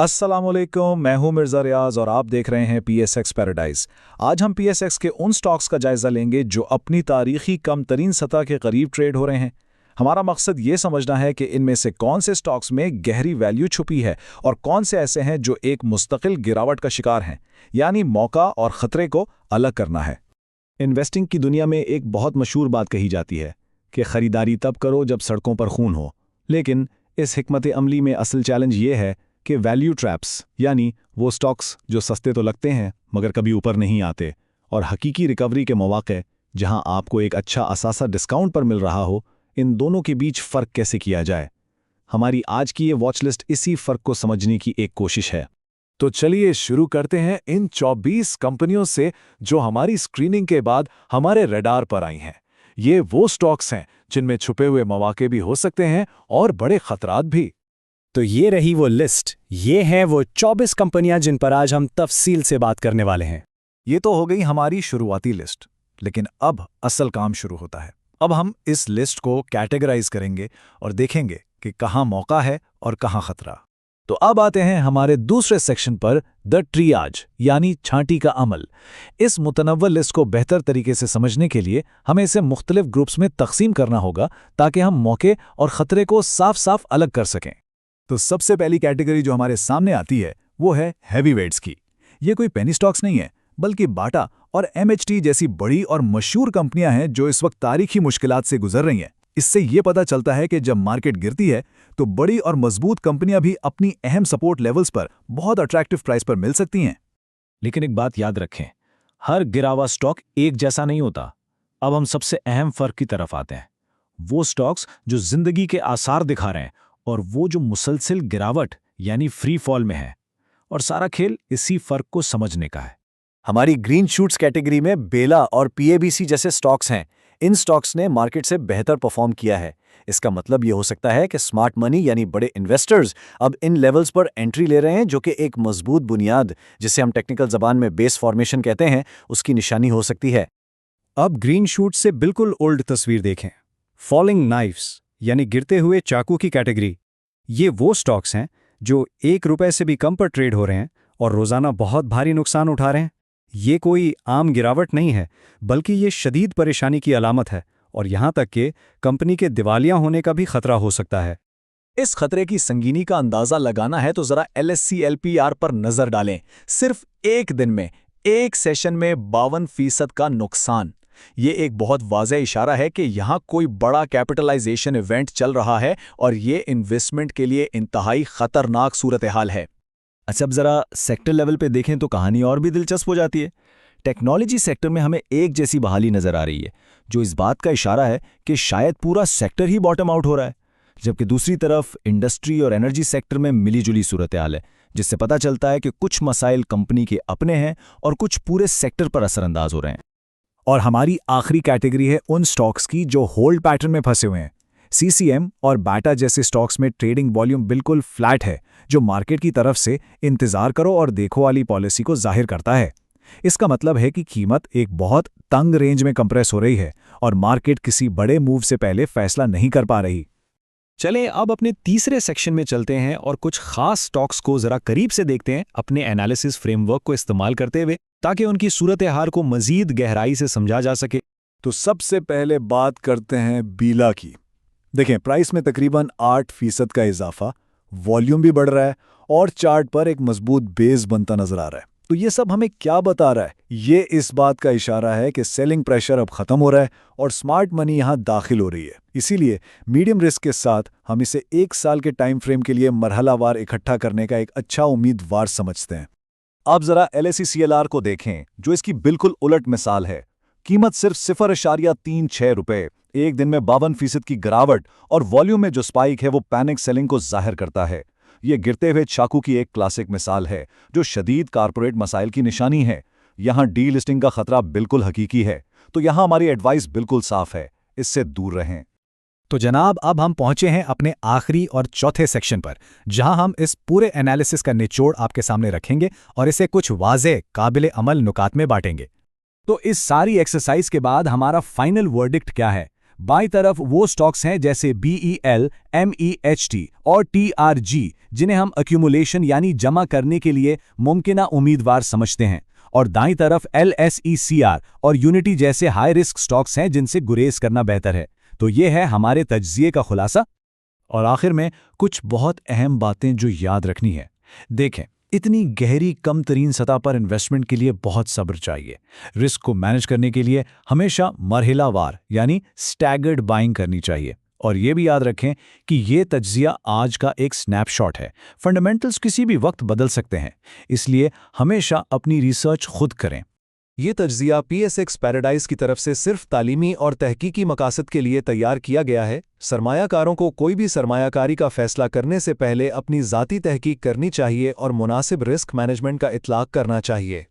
अस्सलामुअलैकुम, मैं हूं मिर्ज़ा रियाज और आप देख रहे हैं पीएसएक्स पैराडाइज। आज हम पीएसएक्स के उन स्टॉक्स का जायजा लेंगे जो अपनी तारीखी कम तरीन सतह के करीब ट्रेड हो रहे हैं। हमारा मकसद ये समझना है कि इनमें से कौन से स्टॉक्स में गहरी वैल्यू छुपी है और कौन से ऐसे हैं जो एक मुस्तकिल गिरावट का शिकार हैं, यानी मौका और खतरे को अलग करना है। इन्वेस्टिंग की दुनिया में एक बहुत मशहूर बात कही जाती है कि खरीदारी तब करो जब सड़कों पर खून हो, लेकिन इस हिकमत अमली में असल चैलेंज ये है कि वैल्यू ट्रैप्स, यानी वो स्टॉक्स जो सस्ते तो लगते हैं मगर कभी ऊपर नहीं आते, और हकीकी रिकवरी के मौके जहां आपको एक अच्छा असासा डिस्काउंट पर मिल रहा हो, इन दोनों के बीच फ़र्क कैसे किया जाए। हमारी आज की ये वॉच लिस्ट इसी फ़र्क को समझने की एक कोशिश है। तो चलिए शुरू करते हैं इन 24 कंपनियों से जो हमारी स्क्रीनिंग के बाद हमारे रडार पर आई हैं। ये वो स्टॉक्स हैं जिनमें छुपे हुए मौके भी हो सकते हैं और बड़े खतरात भी। तो ये रही वो लिस्ट। ये हैं वो 24 कंपनियां जिन पर आज हम तफसील से बात करने वाले हैं। ये तो हो गई हमारी शुरुआती लिस्ट, लेकिन अब असल काम शुरू होता है। अब हम इस लिस्ट को कैटेगराइज करेंगे और देखेंगे कि कहाँ मौका है और कहाँ खतरा। तो अब आते हैं हमारे दूसरे सेक्शन पर, द ट्रियाज, यानी छांटी का अमल। इस मुतनव्वल लिस्ट को बेहतर तरीके से समझने के लिए हमें इसे मुख्तलिफ ग्रुप्स में तकसीम करना होगा ताकि हम मौके और खतरे को साफ साफ अलग कर सकें। तो सबसे पहली कैटेगरी जो हमारे सामने आती है वो है हैवीवेट्स की। ये कोई पेनी स्टॉक्स नहीं है, बल्कि बाटा और एमएचटी जैसी बड़ी और मशहूर कंपनियां हैं जो इस वक्त तारीखी मुश्किलात से गुजर रही हैं। इससे ये पता चलता है कि जब मार्केट गिरती है तो बड़ी और मजबूत कंपनियां भी अपनी अहम सपोर्ट लेवल्स पर बहुत अट्रैक्टिव प्राइस पर मिल सकती हैं। लेकिन एक बात याद रखें, हर गिरा हुआ स्टॉक एक जैसा नहीं होता। अब हम सबसे अहम फर्क की तरफ आते हैं। वो स्टॉक्स जो जिंदगी के आसार दिखा रहे हैं और वो जो मुसलसिल गिरावट यानी फ्री फॉल में है। और सारा खेल इसी फर्क को समझने का है। हमारी ग्रीन शूट्स कैटेगरी में बेला और पीएबीसी जैसे स्टॉक्स हैं। इन स्टॉक्स ने मार्केट से बेहतर परफॉर्म किया है। इसका मतलब ये हो सकता है कि स्मार्ट मनी यानी बड़े इन्वेस्टर्स अब इन लेवल्स पर एंट्री ले रहे हैं, जो कि एक मजबूत बुनियाद, जिसे हम टेक्निकल जबान में बेस फॉर्मेशन कहते हैं, उसकी निशानी हो सकती है। अब ग्रीन शूट से बिल्कुल ओल्ड तस्वीर देखें। फॉलिंग नाइफ्स यानी गिरते हुए चाकू की कैटेगरी। ये वो स्टॉक्स हैं जो ₹1 से भी कम पर ट्रेड हो रहे हैं और रोजाना बहुत भारी नुकसान उठा रहे हैं। ये कोई आम गिरावट नहीं है, बल्कि ये शदीद परेशानी की अलामत है और यहां तक कि कंपनी के दिवालिया होने का भी खतरा हो सकता है। इस खतरे की संगीनी का अंदाजा लगाना है तो जरा एलएससी एलपीआर पर नजर डालें। सिर्फ एक दिन में, एक सेशन में 52% का नुकसान। ये एक बहुत वाज़ेह इशारा है कि यहाँ कोई बड़ा कैपिटलाइजेशन इवेंट चल रहा है और ये इन्वेस्टमेंट के लिए इंतहाई खतरनाक सूरत हाल है। अच्छा, अब जरा सेक्टर लेवल पे देखें तो कहानी और भी दिलचस्प हो जाती है। टेक्नोलॉजी सेक्टर में हमें एक जैसी बहाली नजर आ रही है, जो इस बात का इशारा है कि शायद पूरा सेक्टर ही बॉटम आउट हो रहा है। जबकि दूसरी तरफ इंडस्ट्री और एनर्जी सेक्टर में मिलीजुली सूरत हाल है, जिससे पता चलता है कि कुछ मसाइल कंपनी के अपने हैं और कुछ पूरे सेक्टर पर असरअंदाज हो रहे हैं। और हमारी आखिरी कैटेगरी है उन स्टॉक्स की जो होल्ड पैटर्न में फंसे हुए हैं। सीसीएम और बाटा जैसे स्टॉक्स में ट्रेडिंग वॉल्यूम बिल्कुल फ्लैट है, जो मार्केट की तरफ से इंतजार करो और देखो वाली पॉलिसी को जाहिर करता है। इसका मतलब है कि कीमत एक बहुत तंग रेंज में कंप्रेस हो रही है और मार्केट किसी बड़े मूव से पहले फैसला नहीं कर पा रही। चलें अब अपने तीसरे सेक्शन में चलते हैं और कुछ खास स्टॉक्स को जरा करीब से देखते हैं अपने एनालिसिस फ्रेमवर्क को इस्तेमाल करते हुए, ताकि उनकी सूरत हाल को मजीद गहराई से समझा जा सके। तो सबसे पहले बात करते हैं बीला की। देखें, प्राइस में तकरीबन 8% का इजाफा, वॉल्यूम भी बढ़ रहा है और चार्ट पर एक मजबूत बेस बनता नजर आ रहा है। तो ये सब हमें क्या बता रहा है? ये इस बात का इशारा है कि सेलिंग प्रेशर अब खत्म हो रहा है और स्मार्ट मनी यहाँ दाखिल हो रही है। इसीलिए मीडियम रिस्क के साथ हम इसे 1 साल के टाइम फ्रेम के लिए मरहलावार इकट्ठा करने का एक अच्छा उम्मीदवार समझते हैं। अब जरा LSE-CLR को देखें, जो इसकी बिल्कुल उलट मिसाल है। कीमत सिर्फ ₹0.36, एक दिन में 52% की गिरावट और वॉल्यूम में जो स्पाइक है वो पैनिक सेलिंग को जाहिर करता है। ये गिरते हुए चाकू की एक क्लासिक मिसाल है, जो शदीद कारपोरेट मसाइल की निशानी है। यहाँ डी लिस्टिंग का खतरा बिल्कुल हकीकी है। तो यहाँ हमारी एडवाइस बिल्कुल साफ है, इससे दूर रहें। तो जनाब, अब हम पहुंचे हैं अपने आखिरी और चौथे सेक्शन पर, जहां हम इस पूरे एनालिसिस का निचोड़ आपके सामने रखेंगे और इसे कुछ वाज़ेह काबिल अमल नुकात में बांटेंगे। तो इस सारी एक्सरसाइज के बाद हमारा फाइनल वर्डिक्ट क्या है? बाईं तरफ वो स्टॉक्स हैं जैसे BEL, MEHT और TRG, जिन्हें हम एक्यूमुलेशन यानी जमा करने के लिए मुमकिना उम्मीदवार समझते हैं, और दाईं तरफ LSECR और यूनिटी जैसे हाई रिस्क स्टॉक्स हैं जिनसे गुरेज करना बेहतर है। तो ये है हमारे तज्जिए का खुलासा। और आखिर में कुछ बहुत अहम बातें जो याद रखनी है। देखें, इतनी गहरी कम तरीन सतह पर इन्वेस्टमेंट के लिए बहुत सब्र चाहिए। रिस्क को मैनेज करने के लिए हमेशा मरहिलावार यानी स्टैगर्ड बाइंग करनी चाहिए। और ये भी याद रखें कि ये तज्जिया आज का एक स्नैपशॉट है। फंडामेंटल्स किसी भी वक्त बदल सकते हैं, इसलिए हमेशा अपनी रिसर्च खुद करें। ये तज्जिया PSX पैराडाइज की तरफ से सिर्फ तालीमी और तहकीकी मकासद के लिए तैयार किया गया है। सरमायाकारों को कोई भी सरमायाकारी का फैसला करने से पहले अपनी ज़ाती तहकीक करनी चाहिए और मुनासिब रिस्क मैनेजमेंट का इत्लाक करना चाहिए।